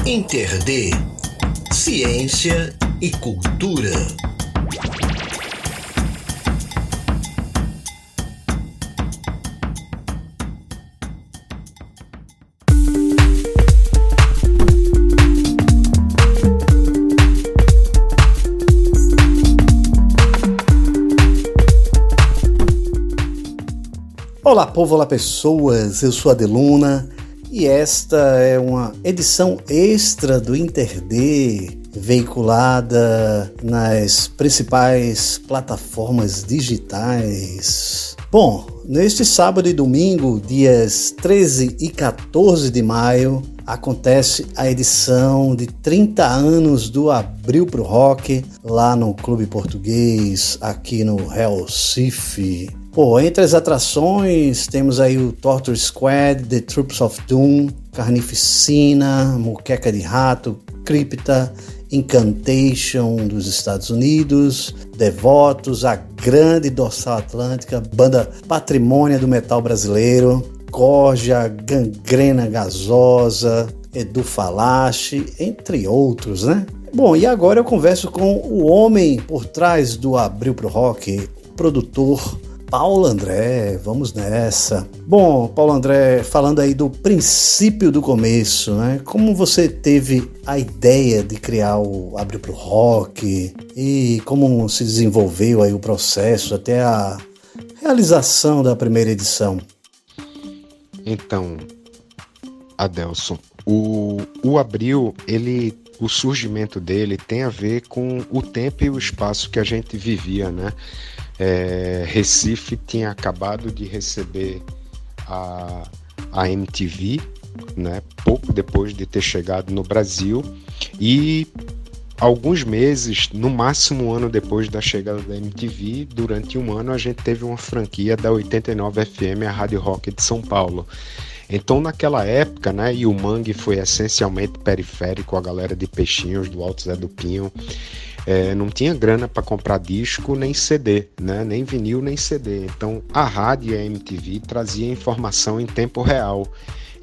Interd, ciência e cultura. Olá povo, olá pessoas, eu sou a Deluna e esta é uma edição extra do Interd, veiculada nas principais plataformas digitais. Bom, neste sábado e domingo, dias 13 e 14 de maio, acontece a edição de 30 anos do Abril pro Rock, lá no Clube Português, aqui no Recife. Pô, entre as atrações temos aí o Torture Squad, The Troops of Doom, Carnificina, Muqueca de Rato, Cripta, Incantation dos Estados Unidos, Devotos, a grande Dorsal Atlântica, banda patrimônia do metal brasileiro, Corja, Gangrena Gasosa, Edu Falache, entre outros, né? Bom, e agora eu converso com o homem por trás do Abril pro Rock, o produtor Paulo André. Vamos nessa. Bom, Paulo André, falando aí do princípio do começo, né? Como você teve a ideia de criar o Abril pro Rock e como se desenvolveu aí o processo até a realização da primeira edição? Então, Adelson, o Abril, o surgimento dele tem a ver com o tempo e o espaço que a gente vivia, né? Recife tinha acabado de receber a MTV, né? Pouco depois de ter chegado no Brasil, e alguns meses, no máximo um ano depois da chegada da MTV, durante um ano a gente teve uma franquia da 89 FM, a Rádio Rock de São Paulo. Então naquela época, né, e o mangue foi essencialmente periférico, a galera de Peixinhos, do Alto Zé do Pinho, não tinha grana para comprar disco nem CD, né, nem vinil nem CD. Então a rádio e a MTV trazia informação em tempo real.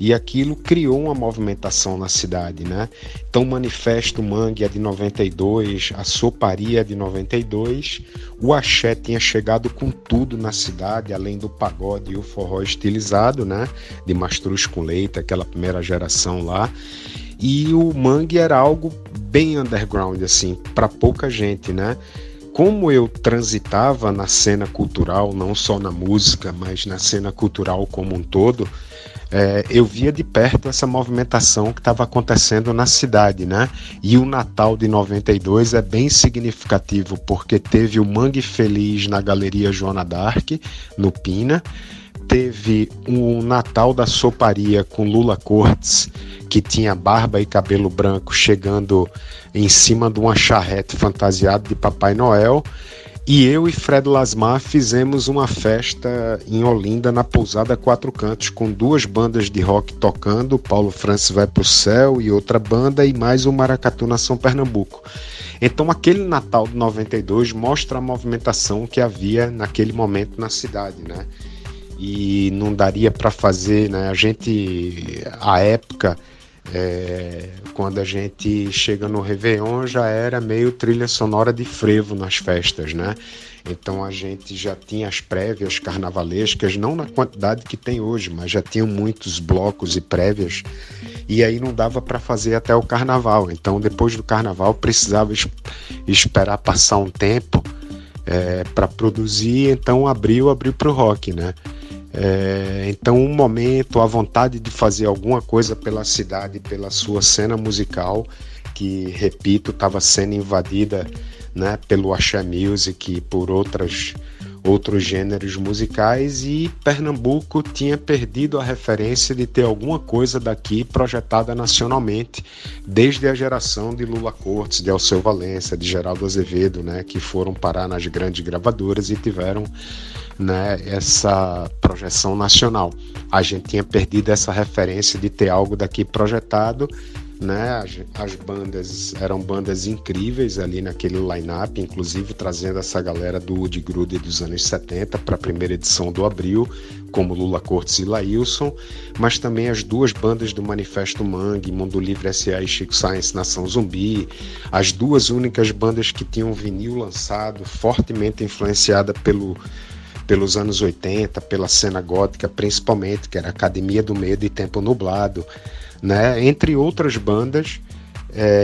E aquilo criou uma movimentação na cidade, né? Então o Manifesto Mangue é de 92, a Soparia é de 92, o axé tinha chegado com tudo na cidade, além do pagode e o forró estilizado, né? De Mastruz com Leite, aquela primeira geração lá. E o mangue era algo bem underground, assim, para pouca gente, né? Como eu transitava na cena cultural, não só na música, mas na cena cultural como um todo, eu via de perto essa movimentação que estava acontecendo na cidade, né? E o Natal de 92 é bem significativo, porque teve o Mangue Feliz na Galeria Joana d'Arc, no Pina, teve o Natal da Soparia com Lula Cortes, que tinha barba e cabelo branco chegando em cima de uma charrete fantasiado de Papai Noel, e eu e Fred Lasmar fizemos uma festa em Olinda, na Pousada Quatro Cantos, com duas bandas de rock tocando, Paulo Francis Vai Pro Céu e outra banda, e mais o Maracatu Nação Pernambuco. Então aquele Natal de 92 mostra a movimentação que havia naquele momento na cidade, né? E não daria para fazer, né? A época, quando a gente chega no Réveillon, já era meio trilha sonora de frevo nas festas, né? Então a gente já tinha as prévias carnavalescas, não na quantidade que tem hoje, mas já tinham muitos blocos e prévias, e aí não dava para fazer até o carnaval. Então depois do carnaval precisava esperar passar um tempo para produzir, então abriu pro rock, né? Então um momento, a vontade de fazer alguma coisa pela cidade, pela sua cena musical, que, repito, estava sendo invadida, né, pelo axé music e por outros gêneros musicais, e Pernambuco tinha perdido a referência de ter alguma coisa daqui projetada nacionalmente, desde a geração de Lula Cortes, de Alceu Valença, de Geraldo Azevedo, né, que foram parar nas grandes gravadoras e tiveram, né, essa projeção nacional. A gente tinha perdido essa referência de ter algo daqui projetado, né? As bandas eram bandas incríveis ali naquele line-up, inclusive trazendo essa galera do Woody Gruder dos anos 70 para a primeira edição do Abril, como Lula Cortes e Laílson, mas também as duas bandas do Manifesto Mangue, Mundo Livre S.A. e Chico Science Nação Zumbi, as duas únicas bandas que tinham vinil lançado, fortemente influenciada pelos anos 80, pela cena gótica principalmente, que era Academia do Medo e Tempo Nublado, né? Entre outras bandas,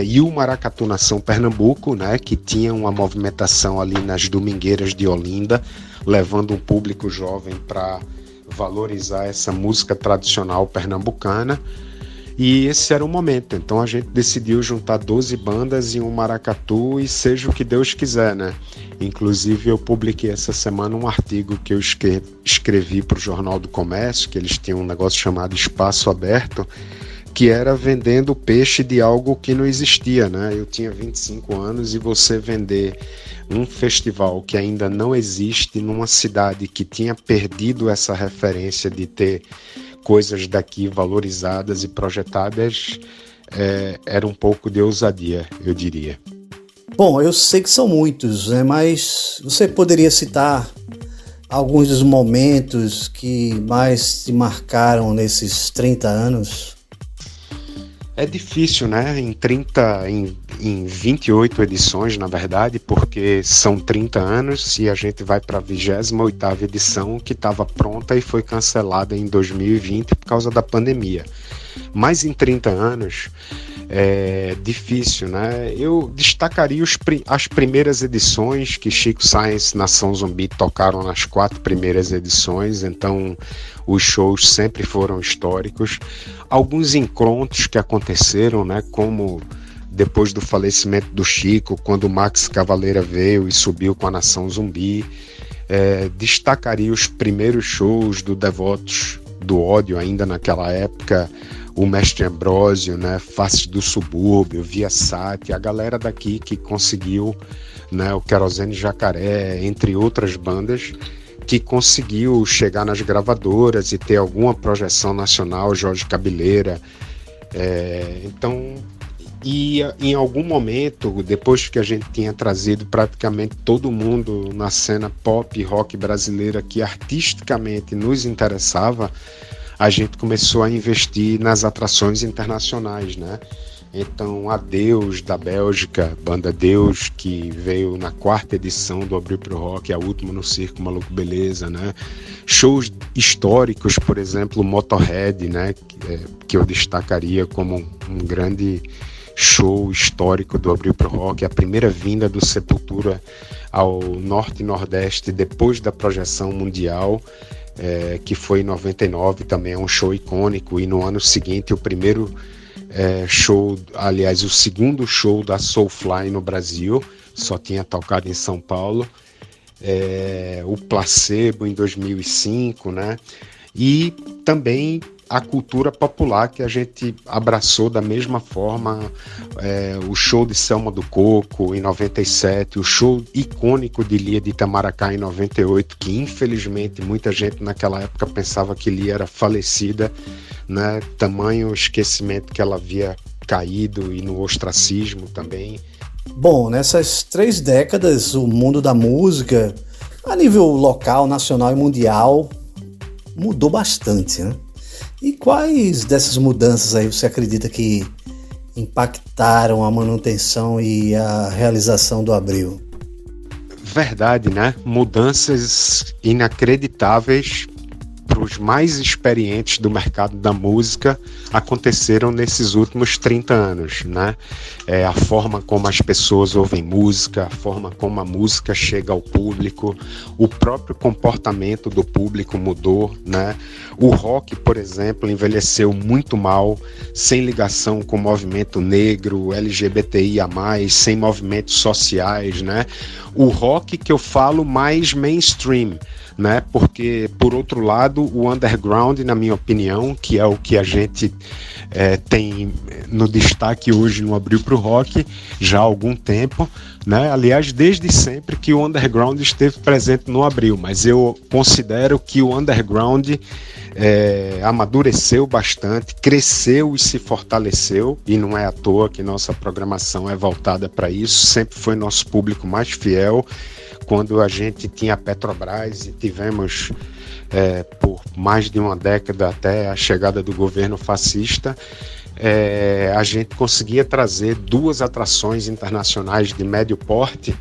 e o Maracatu Nação Pernambuco, né? Que tinha uma movimentação ali nas domingueiras de Olinda, levando um público jovem para valorizar essa música tradicional pernambucana. E esse era o momento, então a gente decidiu juntar 12 bandas em um maracatu e seja o que Deus quiser, né? Inclusive eu publiquei essa semana um artigo que eu escrevi para o Jornal do Comércio, que eles tinham um negócio chamado Espaço Aberto, que era vendendo peixe de algo que não existia, né? Eu tinha 25 anos e você vender um festival que ainda não existe numa cidade que tinha perdido essa referência de ter coisas daqui valorizadas e projetadas, era um pouco de ousadia, eu diria. Bom, eu sei que são muitos, né? Mas você poderia citar alguns dos momentos que mais te marcaram nesses 30 anos? É difícil, né? Em 28 edições, na verdade, porque são 30 anos e a gente vai para a 28ª edição, que estava pronta e foi cancelada em 2020 por causa da pandemia. Mas em 30 anos é difícil, né? Eu destacaria as primeiras edições que Chico Science Nação Zumbi tocaram nas 4 primeiras edições, então os shows sempre foram históricos. Alguns encontros que aconteceram, né? Como depois do falecimento do Chico, quando o Max Cavaleira veio e subiu com a Nação Zumbi. Destacaria os primeiros shows do Devotos do Ódio, ainda naquela época, o Mestre Ambrósio, né, Face do Subúrbio, Via Sati, a galera daqui que conseguiu, né, o Querosene Jacaré, entre outras bandas, que conseguiu chegar nas gravadoras e ter alguma projeção nacional, Jorge Cabeleira. Então, e em algum momento, depois que a gente tinha trazido praticamente todo mundo na cena pop e rock brasileira que artisticamente nos interessava, a gente começou a investir nas atrações internacionais, né? Então, a Deus, da Bélgica, banda Deus, que veio na 4ª edição do Abril pro Rock, a última no Circo Maluco Beleza, né? Shows históricos, por exemplo, o Motorhead, né? Que eu destacaria como um grande show histórico do Abril pro Rock, a primeira vinda do Sepultura ao Norte e Nordeste depois da projeção mundial, que foi em 99, também é um show icônico, e no ano seguinte o primeiro show, aliás, o segundo show da Soulfly no Brasil, só tinha tocado em São Paulo, o Placebo em 2005, né? E também a cultura popular que a gente abraçou da mesma forma, o show de Selma do Coco em 97, o show icônico de Lia de Itamaracá em 98, que infelizmente muita gente naquela época pensava que Lia era falecida, né? Tamanho esquecimento que ela havia caído, e no ostracismo também. Bom, nessas 3 décadas o mundo da música, a nível local, nacional e mundial, mudou bastante, né? E quais dessas mudanças aí você acredita que impactaram a manutenção e a realização do Abril? Verdade, né? Mudanças inacreditáveis para os mais experientes do mercado da música aconteceram nesses últimos 30 anos, né? A forma como as pessoas ouvem música, a forma como a música chega ao público, o próprio comportamento do público mudou, né? O rock, por exemplo, envelheceu muito mal, sem ligação com o movimento negro, LGBTIA+, sem movimentos sociais, né? O rock que eu falo mais mainstream, né? Porque, por outro lado, o underground, na minha opinião, que é o que a gente tem no destaque hoje no Abril pro Rock já há algum tempo, né? Aliás, desde sempre que o underground esteve presente no Abril, mas eu considero que o underground amadureceu bastante, cresceu e se fortaleceu, e não é à toa que nossa programação é voltada para isso, sempre foi nosso público mais fiel. Quando a gente tinha a Petrobras e tivemos por mais de uma década até a chegada do governo fascista, a gente conseguia trazer 2 atrações internacionais de médio porte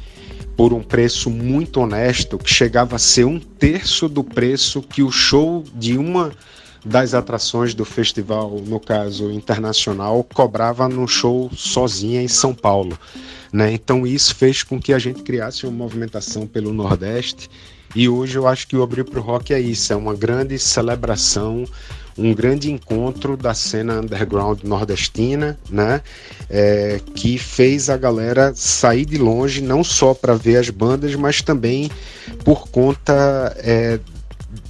por um preço muito honesto, que chegava a ser 1/3 do preço que o show de uma das atrações do festival, no caso internacional, cobrava no show sozinha em São Paulo, né? Então isso fez com que a gente criasse uma movimentação pelo Nordeste, e hoje eu acho que o Abril pro Rock é isso, é uma grande celebração, um grande encontro da cena underground nordestina, né? Que fez a galera sair de longe, não só para ver as bandas, mas também por conta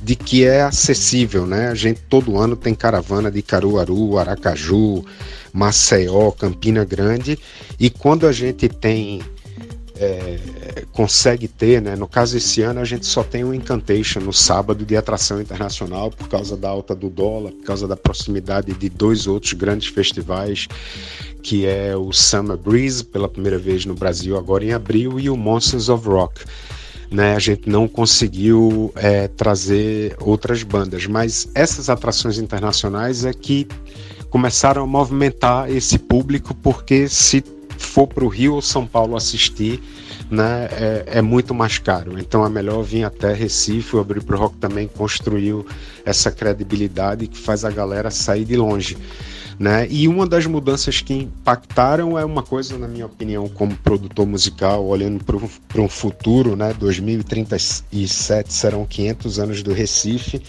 de que é acessível, né? A gente todo ano tem caravana de Caruaru, Aracaju, Maceió, Campina Grande, e quando a gente consegue ter, né? No caso esse ano a gente só tem o Incantation no sábado de atração internacional por causa da alta do dólar, por causa da proximidade de 2 outros grandes festivais, que é o Summer Breeze, pela primeira vez no Brasil agora em abril, e o Monsters of Rock, né? A gente não conseguiu trazer outras bandas, mas essas atrações internacionais é que começaram a movimentar esse público, porque se for para o Rio ou São Paulo assistir, né, é muito mais caro. Então é melhor vir até Recife. O Abril pro Rock também construiu essa credibilidade que faz a galera sair de longe, né? E uma das mudanças que impactaram é uma coisa, na minha opinião, como produtor musical, olhando para um futuro, né? 2037 serão 500 anos do Recife.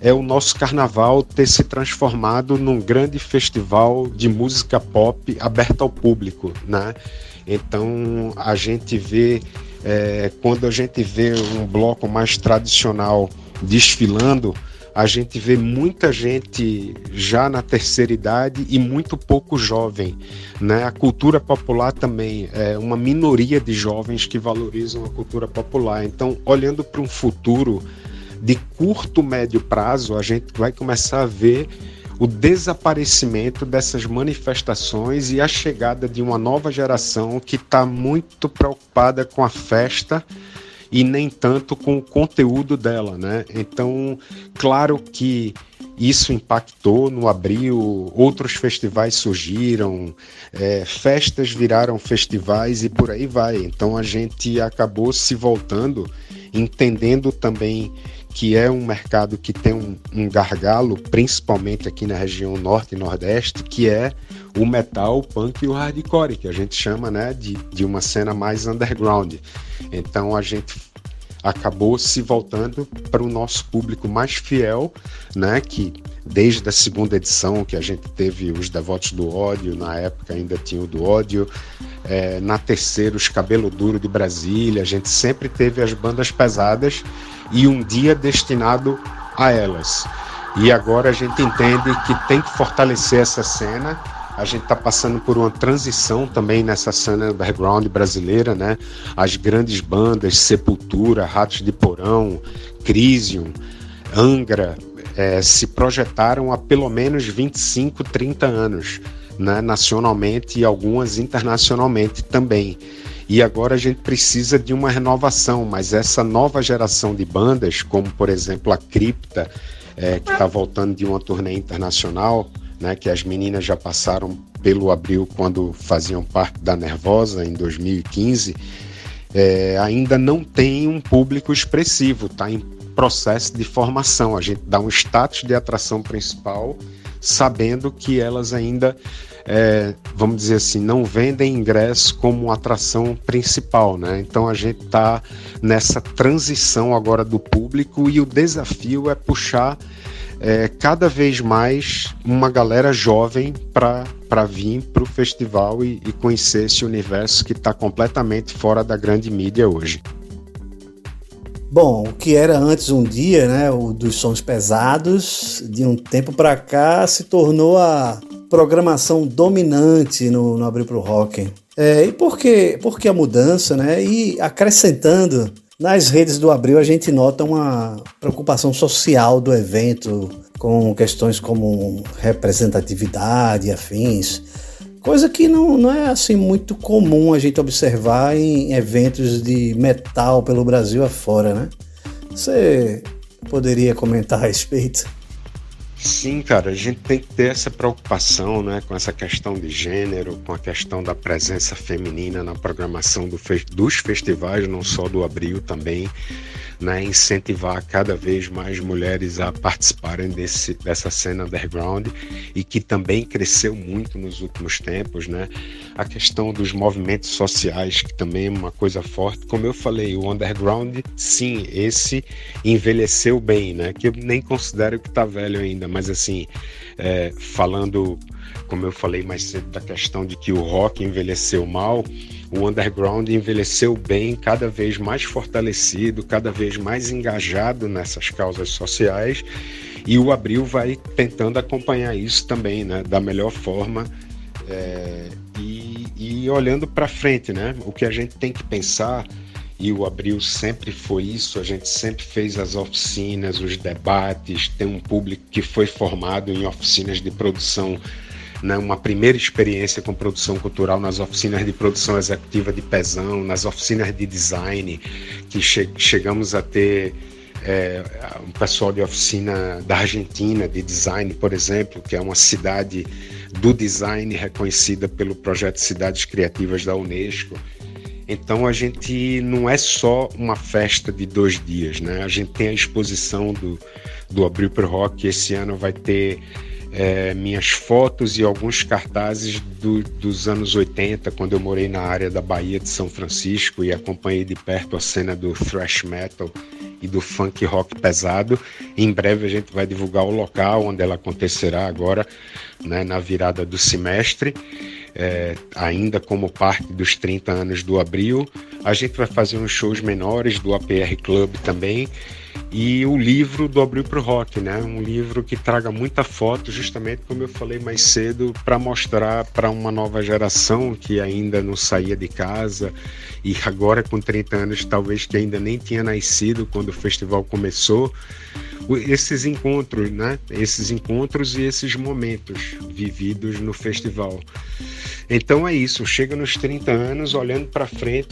É o nosso carnaval ter se transformado num grande festival de música pop aberto ao público, né? Então a gente vê, quando a gente vê um bloco mais tradicional desfilando, a gente vê muita gente já na terceira idade e muito pouco jovem, né? A cultura popular também é uma minoria de jovens que valorizam a cultura popular. Então, olhando para um futuro de curto, médio prazo, a gente vai começar a ver o desaparecimento dessas manifestações e a chegada de uma nova geração que está muito preocupada com a festa e nem tanto com o conteúdo dela, né? Então, claro que isso impactou no Abril, outros festivais surgiram, festas viraram festivais e por aí vai. Então a gente acabou se voltando, entendendo também que é um mercado que tem um gargalo, principalmente aqui na região norte e nordeste, que é o metal, o punk e o hardcore, que a gente chama, né, de uma cena mais underground. Então a gente acabou se voltando para o nosso público mais fiel, né, que desde a segunda edição que a gente teve os Devotos do Ódio, na época ainda tinha o do Ódio, na terceira os Cabelo Duro de Brasília, a gente sempre teve as bandas pesadas e um dia destinado a elas. E agora a gente entende que tem que fortalecer essa cena. A gente está passando por uma transição também nessa cena underground brasileira, né? As grandes bandas, Sepultura, Ratos de Porão, Crisium, Angra, se projetaram há pelo menos 25, 30 anos, né? Nacionalmente e algumas internacionalmente também. E agora a gente precisa de uma renovação, mas essa nova geração de bandas, como por exemplo a Cripta, que está voltando de uma turnê internacional, né, que as meninas já passaram pelo Abril quando faziam parte da Nervosa em 2015, ainda não tem um público expressivo, está em processo de formação. A gente dá um status de atração principal, sabendo que elas ainda, vamos dizer assim, não vendem ingresso como atração principal, né? Então a gente está nessa transição agora do público e o desafio é puxar cada vez mais uma galera jovem para vir para o festival e conhecer esse universo que está completamente fora da grande mídia hoje. Bom, o que era antes um dia, né, o dos sons pesados, de um tempo para cá se tornou a programação dominante no Abril pro Rock. E por que a mudança, né? E acrescentando, nas redes do Abril a gente nota uma preocupação social do evento, com questões como representatividade e afins, coisa que não é assim muito comum a gente observar em eventos de metal pelo Brasil afora, né? Você poderia comentar a respeito? Sim, cara, a gente tem que ter essa preocupação, né, com essa questão de gênero, com a questão da presença feminina na programação dos festivais, não só do Abril também, né, incentivar cada vez mais mulheres a participarem dessa cena underground e que também cresceu muito nos últimos tempos, né? A questão dos movimentos sociais, que também é uma coisa forte. Como eu falei, o underground, sim, esse envelheceu bem, né? Que eu nem considero que tá velho ainda, mas assim, falando, como eu falei mais cedo, da questão de que o rock envelheceu mal, o underground envelheceu bem, cada vez mais fortalecido, cada vez mais engajado nessas causas sociais, e o Abril vai tentando acompanhar isso também, né, da melhor forma, e olhando para frente, né, o que a gente tem que pensar, e o Abril sempre foi isso, a gente sempre fez as oficinas, os debates, tem um público que foi formado em oficinas de produção, né, uma primeira experiência com produção cultural nas oficinas de produção executiva de Pezão, nas oficinas de design, que chegamos a ter um pessoal de oficina da Argentina, de design, por exemplo, que é uma cidade do design reconhecida pelo projeto Cidades Criativas da Unesco. Então a gente não é só uma festa de 2 dias, né? A gente tem a exposição do Abril pro Rock, que esse ano vai ter minhas fotos e alguns cartazes dos anos 80, quando eu morei na área da Bahia de São Francisco e acompanhei de perto a cena do thrash metal e do funk rock pesado. Em breve a gente vai divulgar o local onde ela acontecerá agora, né, na virada do semestre, ainda como parte dos 30 anos do Abril. A gente vai fazer uns shows menores do APR Club também, e o livro do Abril pro Rock, né? Um livro que traga muita foto, justamente como eu falei mais cedo, para mostrar para uma nova geração que ainda não saía de casa e agora com 30 anos talvez que ainda nem tinha nascido quando o festival começou, esses encontros, né? Esses encontros e esses momentos vividos no festival. Então é isso, chega nos 30 anos olhando para frente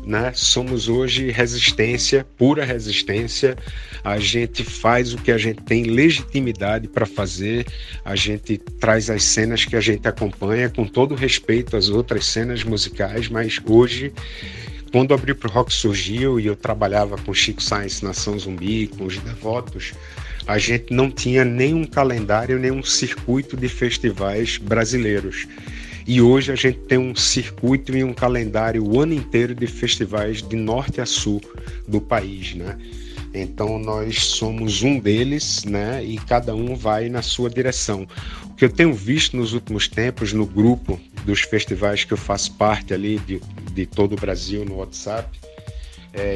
né, somos hoje resistência, pura resistência, a gente faz o que a gente tem legitimidade para fazer, a gente traz as cenas que a gente acompanha com todo respeito às outras cenas musicais, mas hoje, quando o Abril pro Rock surgiu e eu trabalhava com Chico Science, Nação Zumbi, com os Devotos, a gente não tinha nenhum calendário, nenhum circuito de festivais brasileiros. E hoje a gente tem um circuito e um calendário o ano inteiro de festivais de norte a sul do país, né? Então nós somos um deles, né? E cada um vai na sua direção. O que eu tenho visto nos últimos tempos no grupo dos festivais que eu faço parte ali de todo o Brasil no WhatsApp,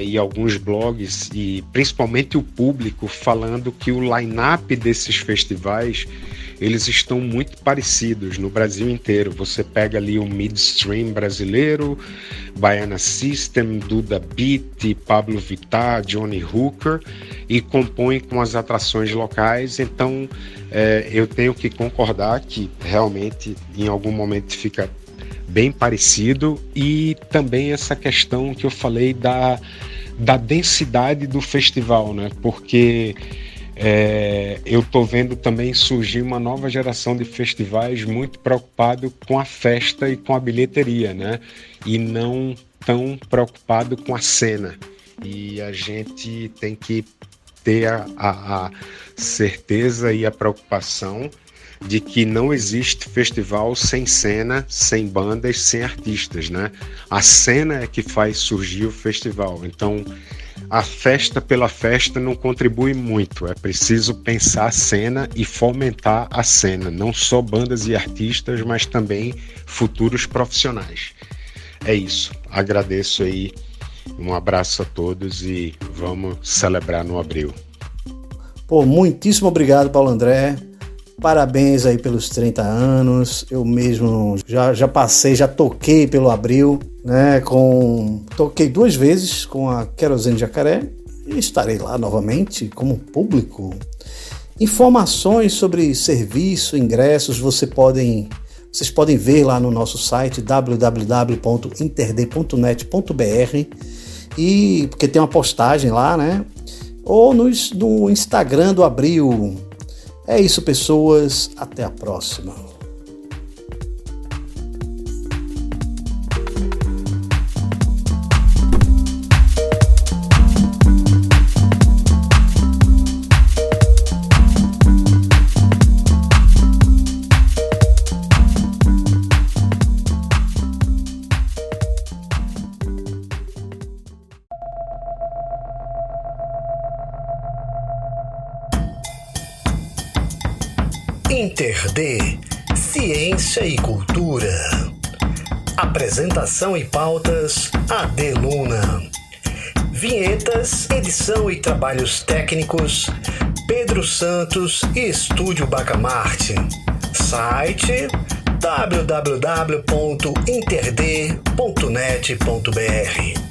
e alguns blogs, e principalmente o público falando que o line-up desses festivais, eles estão muito parecidos no Brasil inteiro. Você pega ali o midstream brasileiro, Baiana System, Duda Beat, Pablo Vittar, Johnny Hooker, e compõe com as atrações locais. Então eu tenho que concordar que realmente em algum momento fica bem parecido, e também essa questão que eu falei da densidade do festival, né? Porque eu estou vendo também surgir uma nova geração de festivais muito preocupado com a festa e com a bilheteria, né? E não tão preocupado com a cena. E a gente tem que ter a certeza e a preocupação de que não existe festival sem cena, sem bandas, sem artistas, né? A cena é que faz surgir o festival. Então, a festa pela festa não contribui muito. É preciso pensar a cena e fomentar a cena, não só bandas e artistas, mas também futuros profissionais. É isso. Agradeço aí Um abraço a todos e vamos celebrar no Abril. Pô, muitíssimo obrigado, Paulo André. Parabéns aí pelos 30 anos. Eu mesmo já passei, já toquei pelo Abril, né? Toquei 2 vezes com a Querosene Jacaré e estarei lá novamente como público. Informações sobre serviço, ingressos, vocês podem ver lá no nosso site www.interd.net.br, e porque tem uma postagem lá, né? Ou no Instagram do Abril. É isso, pessoas. Até a próxima. InterD, Ciência e Cultura. Apresentação e pautas, Adeluna. Vinhetas, edição e trabalhos técnicos, Pedro Santos e Estúdio Bacamarte. Site www.interd.net.br.